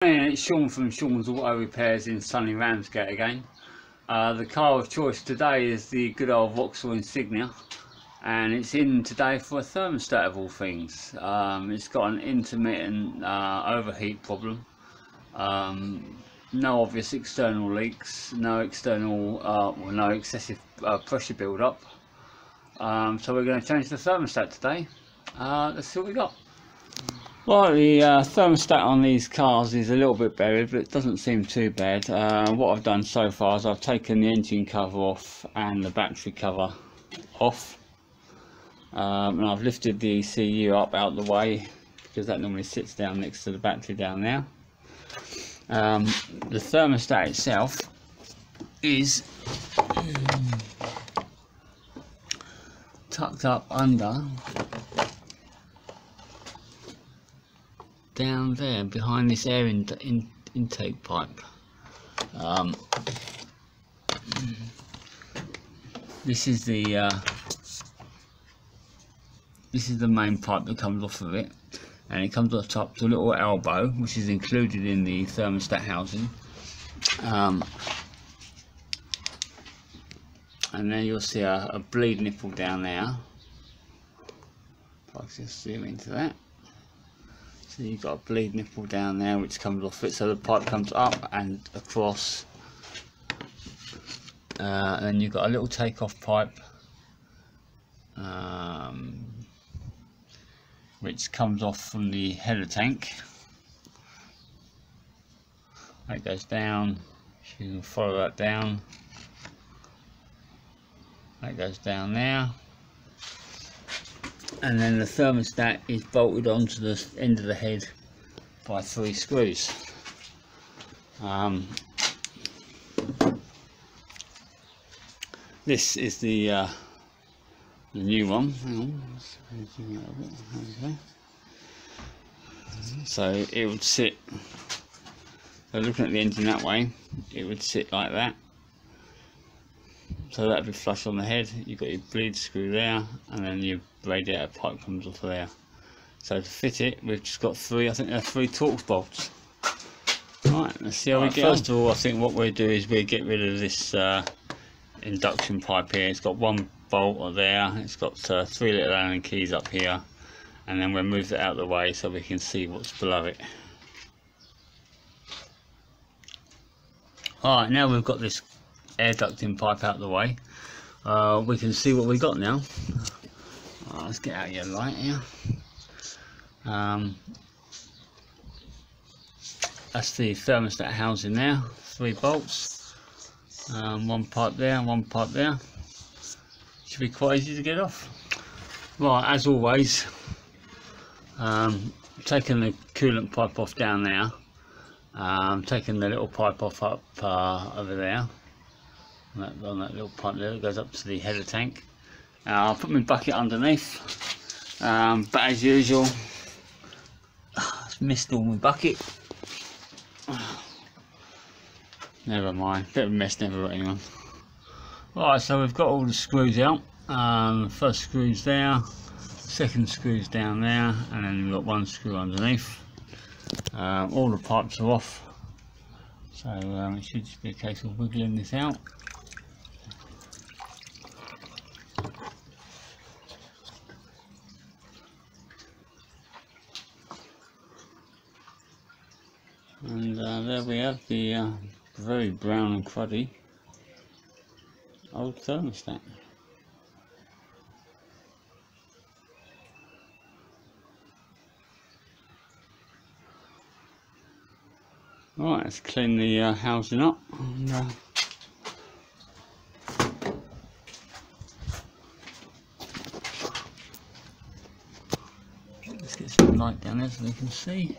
Hey, it's Sean from Sean's Auto Repairs in sunny Ramsgate again. The car of choice today is the good old Vauxhall Insignia, and it's in today for a thermostat of all things. It's got an intermittent overheat problem, no obvious external leaks, no excessive pressure build up. So we're going to change the thermostat today. Let's see what we got. Well, the thermostat on these cars is a little bit buried, but it doesn't seem too bad. What I've done so far is I've taken the engine cover off and the battery cover off, and I've lifted the ECU up out the way because that normally sits down next to the battery down there. The thermostat itself is tucked up under down there behind this air intake pipe. This is the main pipe that comes off of it, and it comes off top to a little elbow which is included in the thermostat housing, and then you'll see a bleed nipple down there. If I just zoom into that. So you've got a bleed nipple down there which comes off it, so the pipe comes up and across, and then you've got a little take-off pipe which comes off from the header tank. That goes down, you can follow that down, that goes down there. And then the thermostat is bolted onto the end of the head by 3 screws. This is the new one. Hang on. So it would sit, so looking at the engine that way, it would sit like that. So that would be flush on the head. You've got your bleed screw there, and then your radiator pipe comes off of there. So to fit it, we've just got 3, I think they're 3 Torx bolts. Right, let's see how we get on. First of all, I think what we'll do is we'll get rid of this induction pipe here. It's got 1 bolt there, it's got 3 little Allen keys up here, and then we'll move that out of the way so we can see what's below it. Alright, now we've got this air ducting pipe out of the way, we can see what we got now. Let's get out your light here. That's the thermostat housing there, 3 bolts, 1 pipe there, 1 pipe there. Should be quite easy to get off. Right, as always, taking the coolant pipe off down there, taking the little pipe off up over there, on that little pipe there that goes up to the header tank. I'll put my bucket underneath, but as usual, it's missed all my bucket. Never mind, bit of a mess, never got anyone. Right, so we've got all the screws out. First screw's there, second screw's down there, and then we've got 1 screw underneath. All the pipes are off, so it should just be a case of wiggling this out. And there we have the very brown and cruddy old thermostat. Right, let's clean the housing up. And, let's get some light down there so we can see.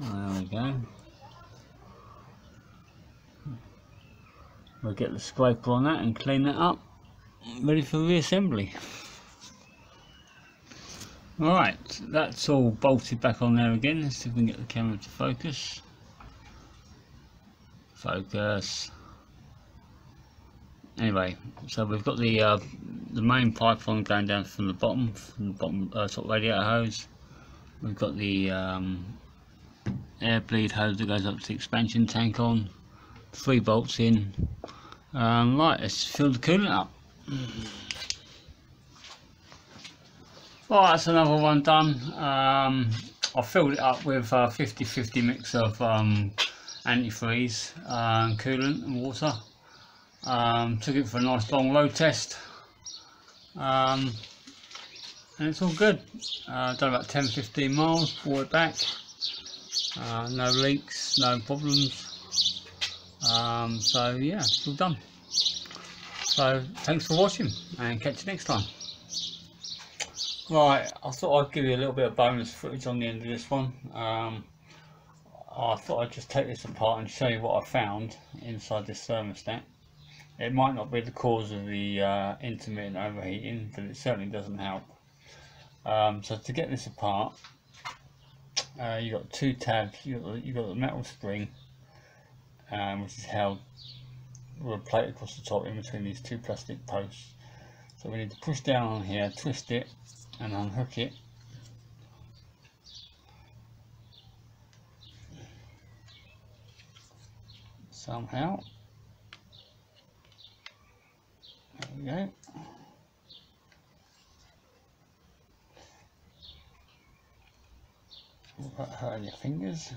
Oh, there we go. We'll get the scraper on that and clean that up, ready for reassembly. Alright, that's all bolted back on there again. Let's see if we can get the camera to focus. Focus. Anyway, so we've got the main pipe on going down from the bottom top radiator hose. We've got the air bleed hose that goes up to the expansion tank on, 3 bolts in. Right, let's fill the coolant up. Right, that's another one done. I filled it up with 50-50 mix of antifreeze, coolant and water. Took it for a nice long load test, and it's all good. Done about 10-15 miles, brought it back. No leaks, no problems. So yeah, it's all done. So thanks for watching, and catch you next time. Right, I thought I'd give you a little bit of bonus footage on the end of this one. I thought I'd just take this apart and show you what I found inside this thermostat. It might not be the cause of the intermittent overheating, but it certainly doesn't help. So to get this apart, you've got 2 tabs. You've got the metal spring, which is held with a plate across the top in between these 2 plastic posts. So we need to push down on here, twist it and unhook it. Somehow. There we go. Without hurting your fingers.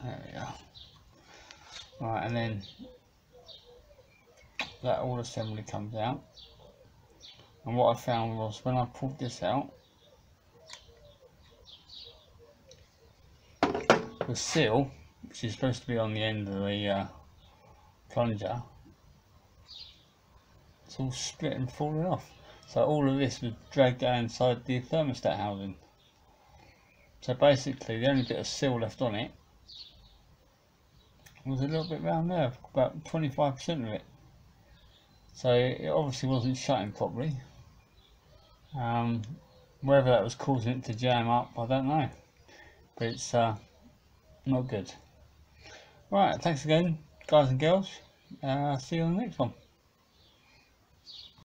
There we go. Right, and then that all assembly comes out. And what I found was when I pulled this out, the seal, which is supposed to be on the end of the plunger, it's all split and falling off. So all of this was dragged down inside the thermostat housing. So basically the only bit of seal left on it was a little bit around there, about 25% of it. So it obviously wasn't shutting properly. Whether that was causing it to jam up, I don't know, but it's not good. Right, thanks again guys and girls. See you on the next one.